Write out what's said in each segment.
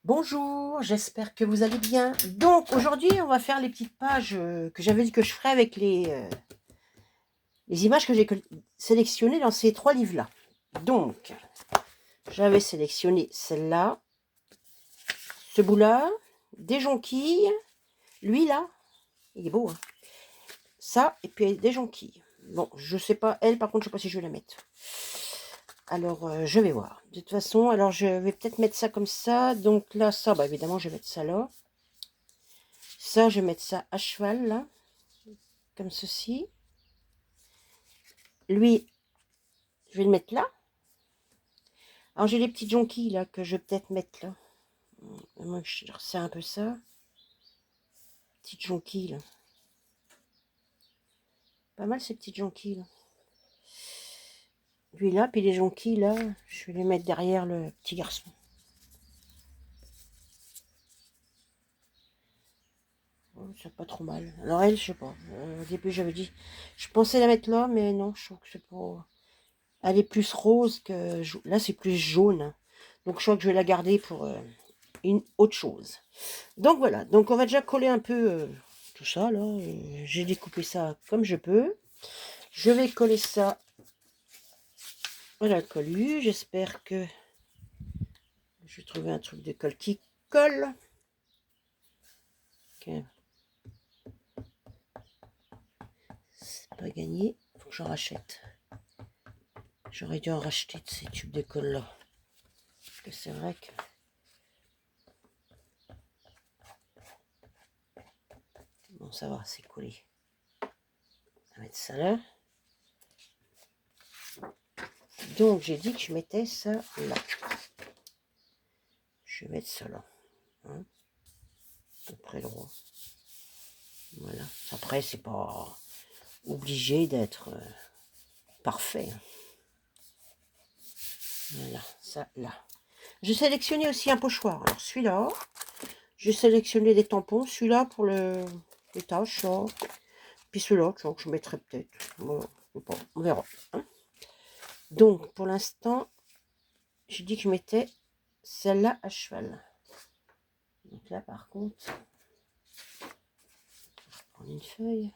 Bonjour, j'espère que vous allez bien. Donc aujourd'hui, on va faire les petites pages que j'avais dit que je ferais avec les images que j'ai sélectionnées dans ces 3 livres-là. Donc, j'avais sélectionné celle-là, ce bout-là, des jonquilles, lui là, il est beau, hein. Ça, et puis des jonquilles. Bon, je sais pas, elle par contre, je sais pas si je vais la mettre. Alors, je vais voir. De toute façon, alors je vais peut-être mettre ça comme ça. Donc là, ça, bah évidemment, je vais mettre ça là. Ça, je vais mettre ça à cheval, là, comme ceci. Lui, je vais le mettre là. Alors, j'ai les petites jonquilles, là, que je vais peut-être mettre là. Moi, je resserre un peu ça. Petites jonquilles, là. Pas mal, ces petites jonquilles, là. Lui, là, puis les jonquilles, là, je vais les mettre derrière le petit garçon. Oh, c'est pas trop mal. Alors, elle, je sais pas. Au début, j'avais dit... Je pensais la mettre là, mais non, je trouve que c'est pas... Elle est plus rose que... Là, c'est plus jaune. Donc, je crois que je vais la garder pour une autre chose. Donc, voilà. Donc, on va déjà coller un peu tout ça, là. J'ai découpé ça comme je peux. Je vais coller ça à la colle. J'espère que je vais trouver un truc de colle qui colle. Okay. C'est pas gagné. Faut que j'en rachète. J'aurais dû en racheter de ces tubes de colle là. Parce que c'est vrai que... Bon, ça va, c'est collé. On va mettre ça là. Donc, j'ai dit que je mettais ça là. Je vais mettre ça là. Hein, à peu près droit. Voilà. Après, c'est pas obligé d'être parfait. Voilà, ça là. J'ai sélectionné aussi un pochoir. Alors, celui-là, j'ai sélectionné des tampons. Celui-là pour les tâches. Là. Puis celui-là, que je mettrai peut-être. Bon, on verra. Hein. Donc, pour l'instant, j'ai dit que je mettais celle-là à cheval. Donc là, par contre, je vais prendre une feuille.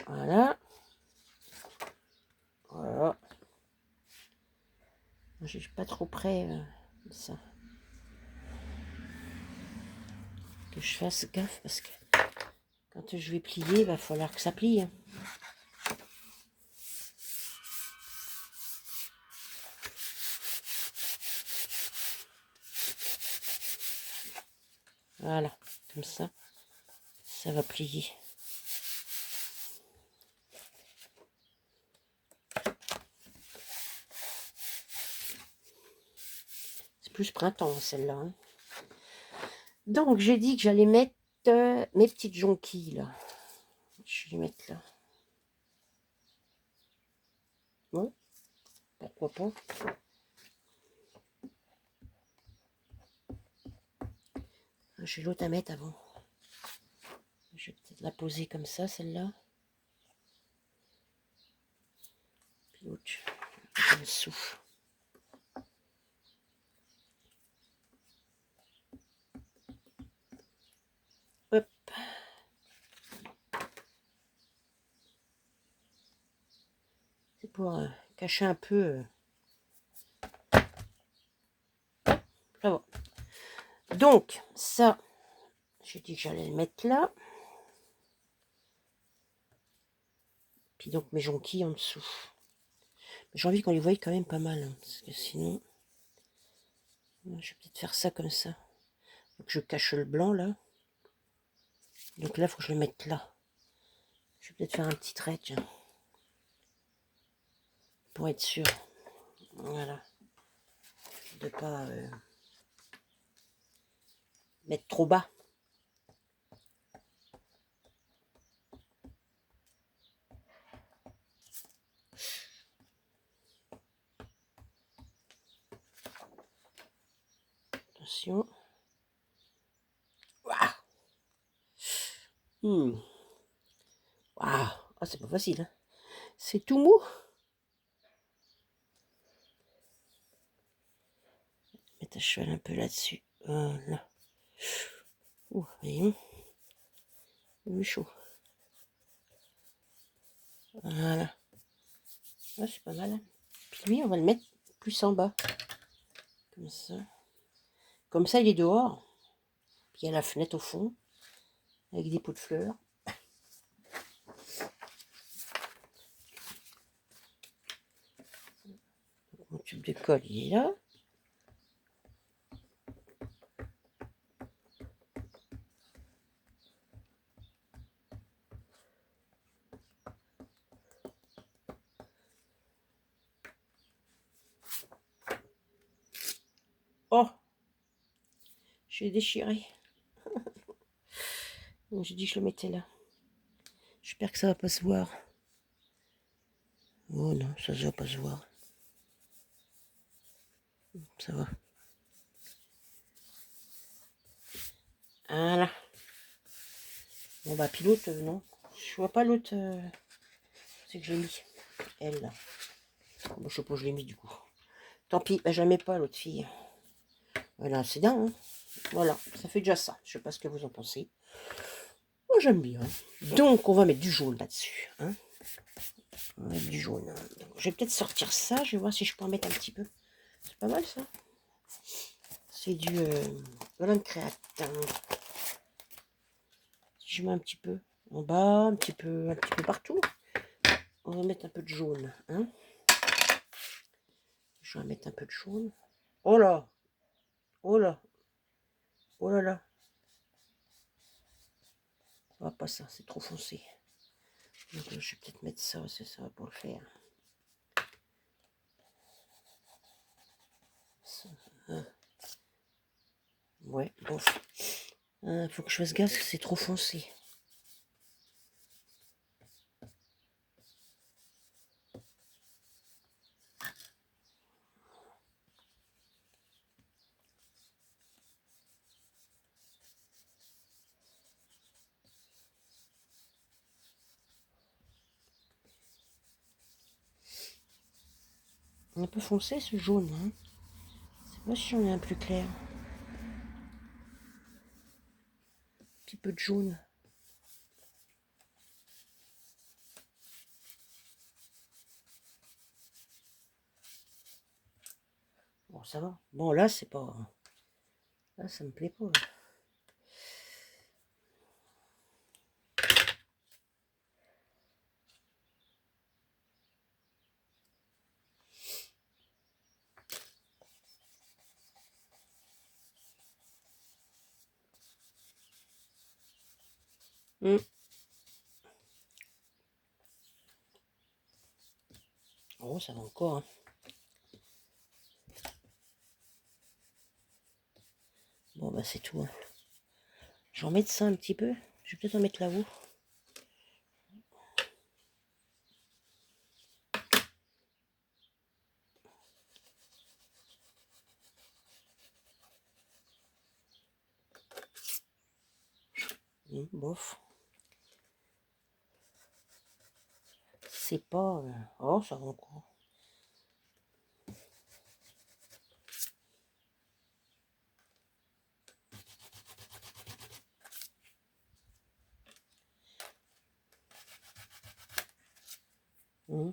Voilà. Voilà. Je suis pas trop près de ça. Que je fasse gaffe parce que quand je vais plier, il va falloir que ça plie. Hein. Voilà, comme ça va plier. C'est plus printemps celle-là. Hein. Donc j'ai dit que j'allais mettre mes petites jonquilles là. Je vais les mettre là. Bon, pourquoi pas. J'ai l'autre à mettre avant. Je vais peut-être la poser comme ça, celle-là. Puis l'autre, en dessous. Hop. C'est pour cacher un peu. Ça va. Donc, ça, j'ai dit que j'allais le mettre là. Puis donc mes jonquilles en dessous. J'ai envie qu'on les voie quand même pas mal. Hein, parce que sinon, je vais peut-être faire ça comme ça. Donc je cache le blanc là. Donc là, il faut que je le mette là. Je vais peut-être faire un petit trait, tiens. Pour être sûr. Voilà. De pas mettre trop bas. Attention. Waouh. Waouh. Ah, c'est pas facile. Hein. C'est tout mou. Mettre à cheval un peu là-dessus. Voilà. Ouh, voyons. Il est chaud. Voilà. Ah, c'est pas mal. Puis lui, on va le mettre plus en bas. Comme ça. Comme ça, il est dehors. Puis il y a la fenêtre au fond. Avec des pots de fleurs. Mon tube de colle, il est là. Oh, j'ai déchiré. J'ai dit que je le mettais là. J'espère que ça va pas se voir. Oh non, ça ne va pas se voir. Ça va. Voilà. Bon bah puis l'autre, non. Je vois pas l'autre. C'est que j'ai mis. Elle là. Bon, je sais pas où je l'ai mis du coup. Tant pis, bah, je la mets pas l'autre fille. Voilà, c'est dingue. Hein. Voilà, ça fait déjà ça. Je sais pas ce que vous en pensez. Moi j'aime bien. Donc on va mettre du jaune là-dessus. Hein. On va mettre du jaune. Hein. Donc, je vais peut-être sortir ça. Je vais voir si je peux en mettre un petit peu. C'est pas mal ça. C'est du Holland Create. Si je mets un petit peu en bas, un petit peu partout. On va mettre un peu de jaune. Hein. Je vais mettre un peu de jaune. Oh là! Oh là! Oh là là! Ah, pas ça, c'est trop foncé. Donc, je vais peut-être mettre ça, c'est ça pour le faire. Ça, hein. Ouais, bon. Faut que je fasse gaffe, c'est trop foncé. Un peu foncé ce jaune. Hein. Je sais pas si j'en ai un plus clair. Un petit peu de jaune. Bon, ça va. Bon, là, c'est pas... Là, ça me plaît pas. Là. Oh, ça va encore. Hein. Bon, bah, c'est tout. Hein. Je vais en mettre ça un petit peu. Je vais peut-être en mettre là-haut. Bof. C'est pas... Oh, ça va encore. Mmh.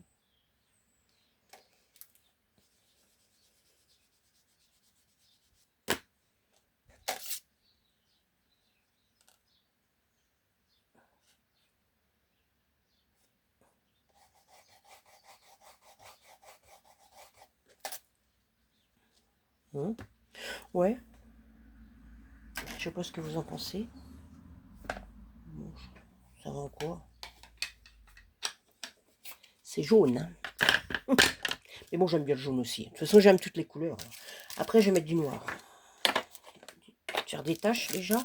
Mmh. Ouais. Je sais pas ce que vous en pensez. Bon, ça va encore. C'est jaune. Hein. Mais bon, j'aime bien le jaune aussi. De toute façon, j'aime toutes les couleurs. Après, je vais mettre du noir. Faire des taches déjà.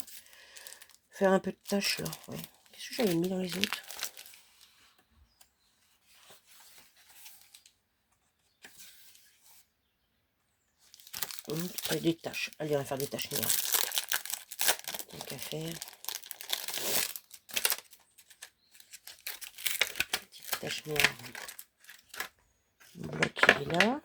Faire un peu de taches là. Ouais. Qu'est-ce que j'avais mis dans les autres? Des taches. Allez, on va faire des taches noires. Tant qu'à faire. Petite tache noire. Le bloc qui est là.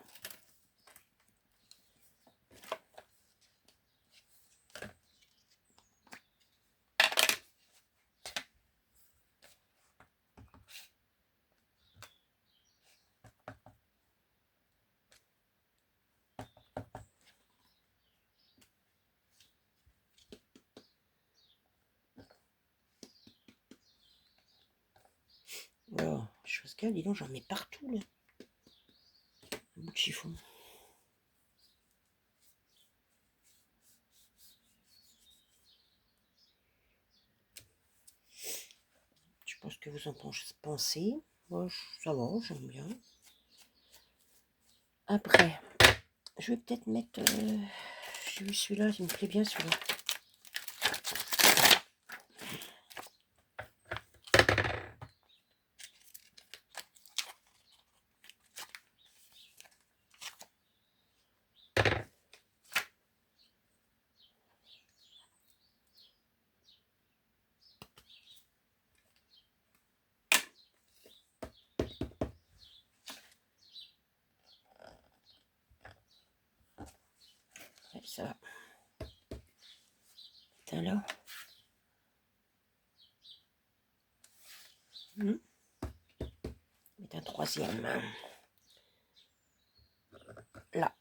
Oh, chose qu'elle, dis donc, j'en mets partout là. Un bout de chiffon. Je sais pas ce que vous en pensez. Moi, ça va, j'aime bien. Après, je vais peut-être mettre. J'ai vu celui-là, il me plaît bien celui-là. Ouais, ça va. Putain là. Un troisième. Là.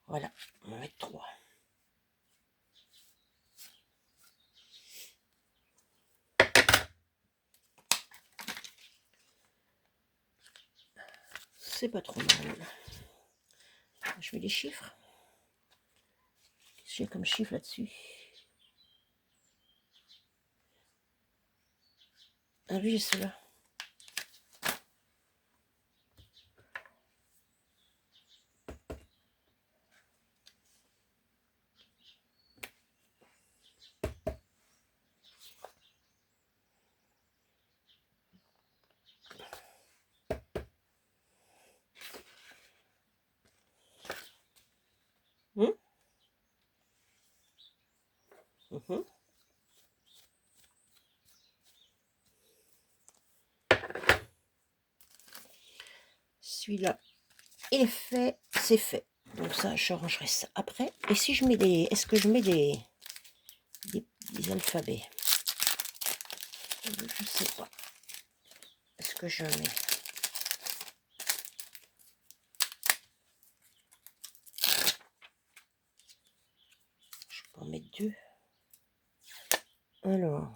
Voilà. On va mettre 3. C'est pas trop mal. Je mets les chiffres. Qu'est-ce que j'ai comme chiffre là-dessus? Ah oui, j'ai ceux-là. Celui-là, il est fait, c'est fait. Donc ça, je rangerai ça après. Et si je mets des... Est-ce que je mets des alphabets? Je sais pas. Est-ce que je mets... Je peux en mettre 2. Alors,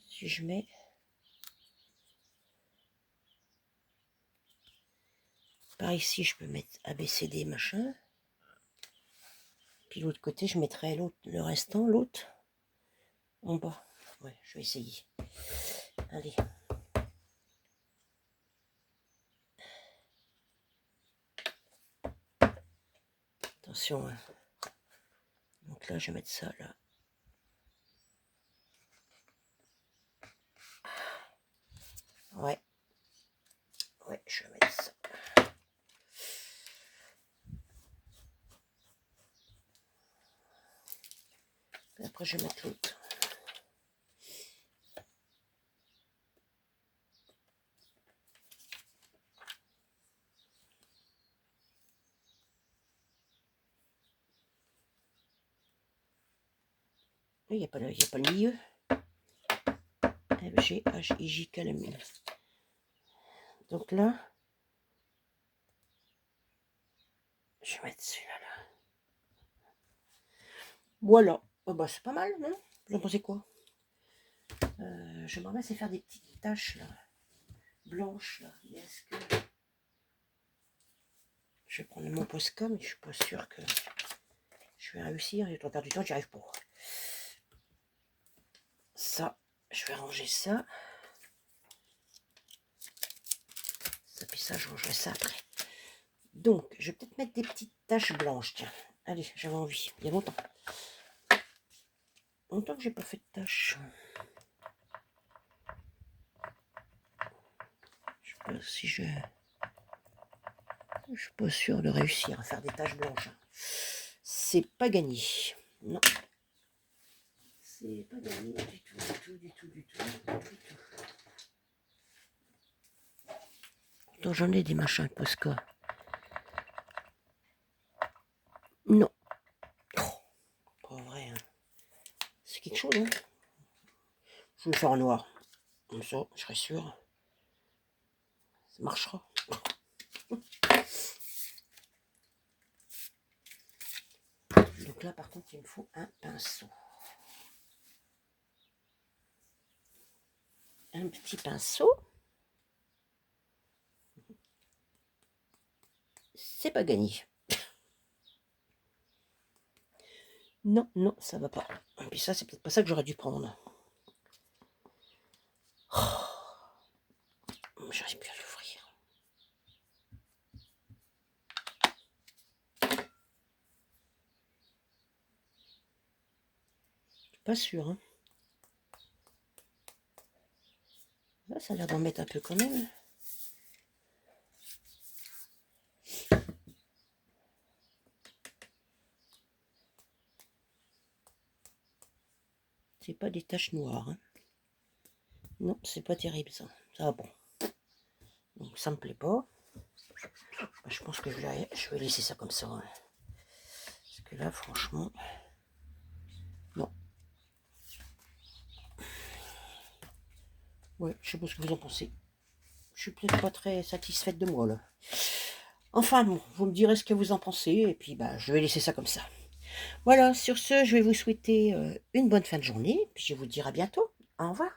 si je mets... Par ici, je peux mettre ABCD, machin. Puis l'autre côté, je mettrai l'autre, le restant, l'autre, en bas. Ouais, je vais essayer. Allez. Attention. Hein. Donc là, je vais mettre ça là. Ouais. Ouais, je vais mettre ça. Et après, je vais mettre l'autre. Il n'y a pas le milieu. F, G, H, I, J, K, le milieu. Donc là, je vais mettre celui-là. Là. Voilà. Oh bah, c'est pas mal, non? Vous en pensez quoi? Je me remets à faire des petites taches là, blanches. Là. Est-ce que... Je vais prendre mon Posca, mais je suis pas sûre que je vais réussir. J'ai trop perdu du temps, j'y arrive pas. Ça, je vais ranger ça. Ça, puis ça, je rangerai ça après. Donc, je vais peut-être mettre des petites taches blanches. Tiens, allez, j'avais envie. Il y a longtemps. Longtemps que j'ai pas fait de taches. Je sais pas si je... Je suis pas sûre de réussir à faire des taches blanches. C'est pas gagné. Non. C'est pas gagné du tout, du tout, du tout, du tout, du tout. Donc j'en ai des machins Posca. Non. Oh, pas vrai. Hein. C'est quelque chose, hein. Je vais le faire en noir. Comme ça, je serai sûr. Ça marchera. Donc là, par contre, il me faut un pinceau. Un petit pinceau. C'est pas gagné. Non, non, ça va pas. Et puis ça, c'est peut-être pas ça que j'aurais dû prendre. Oh, j'arrive plus à l'ouvrir. Je suis pas sûre. Hein. Là, ça a l'air d'en mettre un peu quand même. C'est pas des taches noires. Hein. Non, c'est pas terrible ça. Ça va bon. Donc ça me plaît pas. Je pense que je vais laisser ça comme ça. Hein. Parce que là, franchement, non. Ouais, je sais pas ce que vous en pensez. Je suis peut-être pas très satisfaite de moi là. Enfin bon, vous me direz ce que vous en pensez et puis bah je vais laisser ça comme ça. Voilà, sur ce, je vais vous souhaiter une bonne fin de journée, puis je vous dire à bientôt. Au revoir.